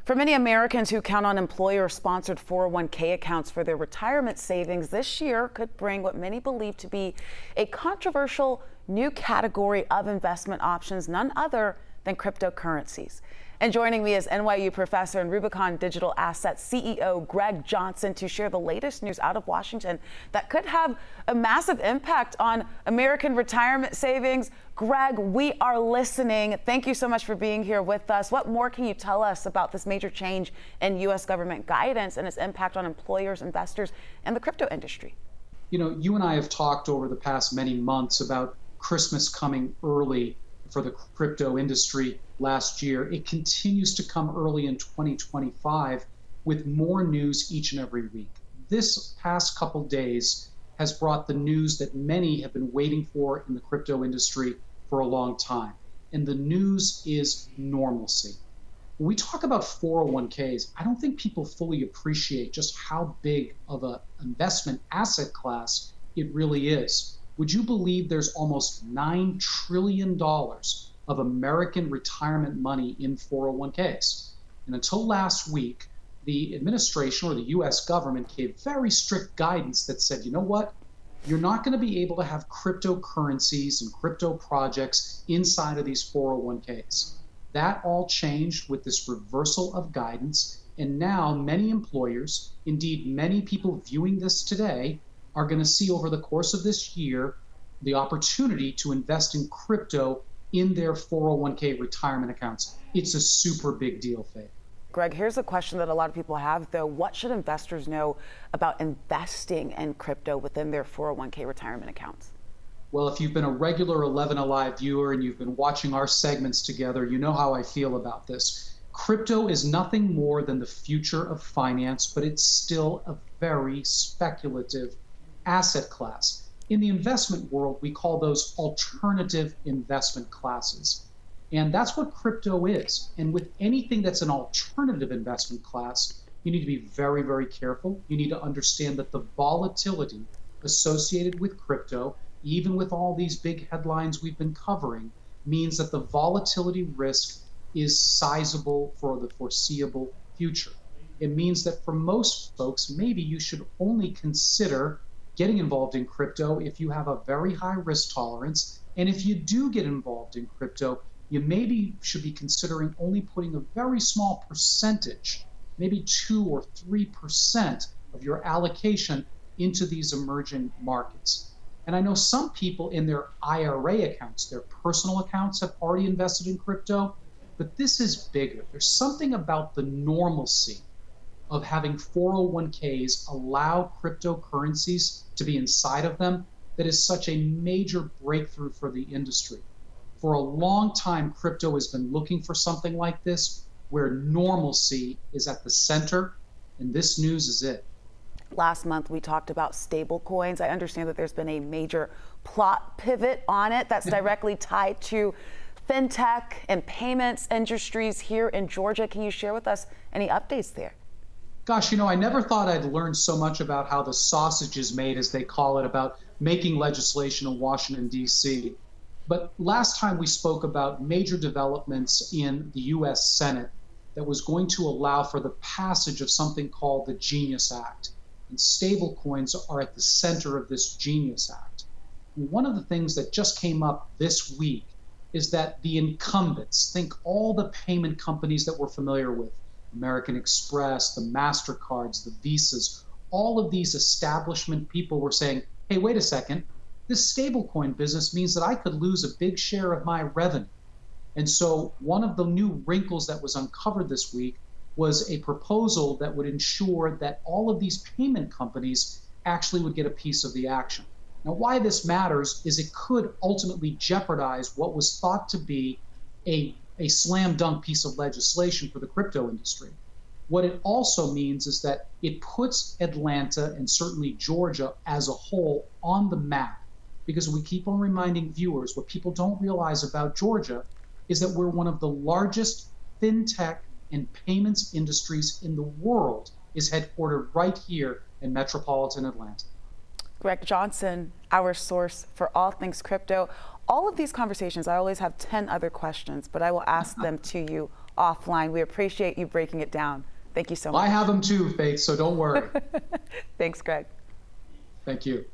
For many Americans who count on employer-sponsored 401k accounts for their retirement savings, this year could bring what many believe to be a controversial new category of investment options, none other than cryptocurrencies. And joining me is NYU professor and Rubicon Digital Assets CEO Greg Johnson to share the latest news out of Washington that could have a massive impact on American retirement savings. Greg, we are listening. Thank you so much for being here with us. What more can you tell us about this major change in U.S. government guidance and its impact on employers, investors, and the crypto industry? You know, you and I have talked over the past many months about Christmas coming early for the crypto industry last year. It continues to come early in 2025 with more news each and every week. This past couple days has brought the news that many have been waiting for in the crypto industry for a long time. And the news is normalcy. When we talk about 401ks, I don't think people fully appreciate just how big of an investment asset class it really is. Would you believe there's almost $9 trillion of American retirement money in 401ks? And until last week, the administration or the US government gave very strict guidance that said, you know what? You're not going to be able to have cryptocurrencies and crypto projects inside of these 401ks. That all changed with this reversal of guidance. And now many employers, indeed many people viewing this today, are going to see over the course of this year the opportunity to invest in crypto in their 401k retirement accounts. It's a super big deal, Faye. Greg, here's a question that a lot of people have, though. What should investors know about investing in crypto within their 401k retirement accounts? Well, if you've been a regular 11 Alive viewer and you've been watching our segments together, you know how I feel about this. Crypto is nothing more than the future of finance, but it's still a very speculative asset class. In the investment world, we call those alternative investment classes. And that's what crypto is. And with anything that's an alternative investment class, you need to be very, very careful. You need to understand that the volatility associated with crypto, even with all these big headlines we've been covering, means that the volatility risk is sizable for the foreseeable future. It means that for most folks, maybe you should only consider getting involved in crypto if you have a very high risk tolerance. And if you do get involved in crypto, you maybe should be considering only putting a very small percentage, maybe 2 or 3% of your allocation into these emerging markets. And I know some people in their IRA accounts, their personal accounts, have already invested in crypto, but this is bigger. There's something about the normalcy of having 401ks allow cryptocurrencies to be inside of them that is such a major breakthrough for the industry. For a long time, crypto has been looking for something like this, where normalcy is at the center, and this news is it. Last month, we talked about stablecoins. I understand that there's been a major plot pivot on it that's directly tied to fintech and payments industries here in Georgia. Can you share with us any updates there? Gosh, you know, I never thought I'd learn so much about how the sausage is made, as they call it, about making legislation in Washington, D.C. But last time we spoke about major developments in the U.S. Senate that was going to allow for the passage of something called the Genius Act. And stablecoins are at the center of this Genius Act. And one of the things that just came up this week is that the incumbents, think all the payment companies that we're familiar with, American Express, the MasterCards, the Visas, all of these establishment people were saying, hey, wait a second, this stablecoin business means that I could lose a big share of my revenue. And so one of the new wrinkles that was uncovered this week was a proposal that would ensure that all of these payment companies actually would get a piece of the action. Now, why this matters is it could ultimately jeopardize what was thought to be a slam dunk piece of legislation for the crypto industry. What it also means is that it puts Atlanta and certainly Georgia as a whole on the map, because we keep on reminding viewers what people don't realize about Georgia is that we're one of the largest fintech and payments industries in the world is headquartered right here in metropolitan Atlanta. Greg Johnson, our source for all things crypto. All of these conversations, I always have 10 other questions, but I will ask them to you offline. We appreciate you breaking it down. Thank you so much. I have them too, Faith, so don't worry. Thanks, Greg. Thank you.